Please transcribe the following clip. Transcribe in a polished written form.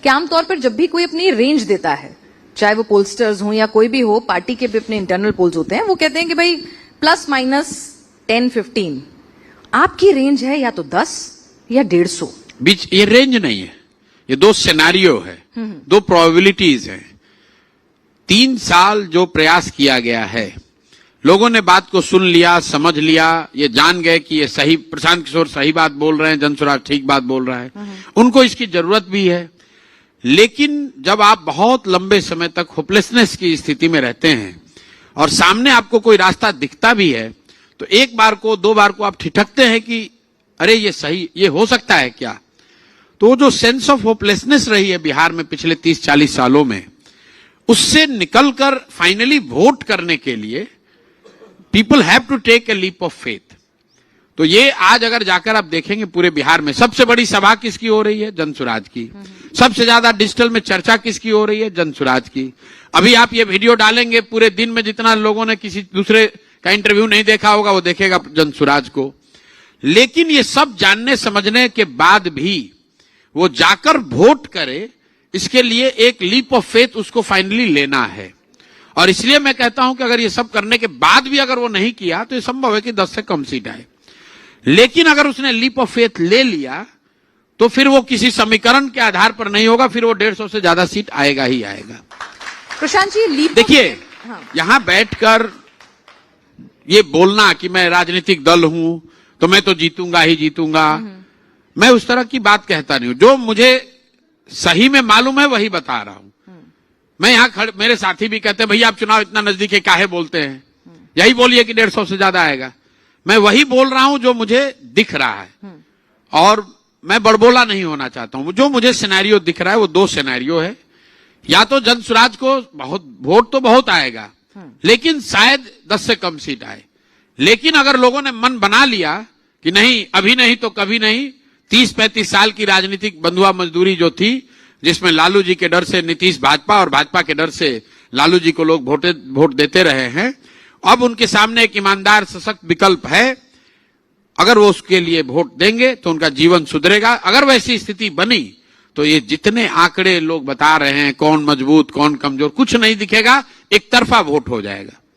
कि आमतौर पर जब भी कोई अपनी रेंज देता है, चाहे वो पोलस्टर्स हो या कोई भी हो, पार्टी के भी अपने इंटरनल पोल्स होते हैं, वो कहते हैं कि भाई ±10-15। आपकी रेंज है या तो 10 या 150। बीच ये रेंज नहीं है, ये दो सिनेरियो है, दो प्रोबेबिलिटीज हैं। 3 साल जो प्रयास किया गया है, लोगों ने बात को सुन लिया, समझ लिया, ये जान गए कि ये सही, प्रशांत किशोर सही बात बोल रहे हैं, जनसुराज ठीक बात बोल रहा है, उनको इसकी जरूरत भी है। लेकिन जब आप बहुत लंबे समय तक होपलेसनेस की स्थिति में रहते हैं और सामने आपको कोई रास्ता दिखता भी है, तो एक बार को, 2 बार को आप ठिठकते हैं कि अरे ये सही, ये हो सकता है क्या। तो जो सेंस ऑफ होपलेसनेस रही है बिहार में पिछले 30-40 सालों में, उससे निकलकर फाइनली वोट करने के लिए people have to take a leap of faith. तो ये आज अगर जाकर आप देखेंगे पूरे बिहार में सबसे बड़ी सभा किसकी हो रही है? जनसुराज की। सबसे ज्यादा डिजिटल में चर्चा किसकी हो रही है? जनसुराज की। अभी आप ये वीडियो डालेंगे, पूरे दिन में जितना लोगों ने किसी दूसरे का इंटरव्यू नहीं देखा होगा, वो देखेगा जनसुराज को। लेकिन ये सब जानने समझने के बाद भी वो जाकर वोट करे, इसके लिए एक लीप ऑफ फेथ उसको फाइनली लेना है। और इसलिए मैं कहता हूं कि अगर ये सब करने के बाद भी अगर वो नहीं किया तो ये संभव है कि 10 से कम सीट आए। लेकिन अगर उसने लीप ऑफ फेथ ले लिया तो फिर वो किसी समीकरण के आधार पर नहीं होगा, फिर वो 150 से ज्यादा सीट आएगा ही आएगा। प्रशांत जी, लीप देखिए, यहां बैठकर ये बोलना कि मैं राजनीतिक दल हूं तो मैं तो जीतूंगा ही जीतूंगा, मैं उस तरह की बात कहता नहीं हूं। जो मुझे सही में मालूम है वही बता रहा हूं। मैं यहां खड़े, मेरे साथी भी कहते हैं भैया आप चुनाव इतना नजदीक है काहे बोलते हैं, यही बोलिए कि 150 से ज्यादा आएगा। मैं वही बोल रहा हूं जो मुझे दिख रहा है, और मैं बड़बोला नहीं होना चाहता हूं। जो मुझे सिनेरियो दिख रहा है वो 2 सिनेरियो है। या तो जनसुराज को बहुत वोट तो बहुत आएगा, लेकिन शायद 10 से कम सीट आए। लेकिन अगर लोगों ने मन बना लिया कि नहीं, अभी नहीं तो कभी नहीं, 30-35 साल की राजनीतिक बंधुआ मजदूरी जो थी, जिसमें लालू जी के डर से नीतीश भाजपा और भाजपा के डर से लालू जी को लोग वोट देते रहे हैं, अब उनके सामने एक ईमानदार सशक्त विकल्प है। अगर वो उसके लिए वोट देंगे तो उनका जीवन सुधरेगा। अगर वैसी स्थिति बनी तो ये जितने आंकड़े लोग बता रहे हैं, कौन मजबूत कौन कमजोर, कुछ नहीं दिखेगा, एक तरफा वोट हो जाएगा।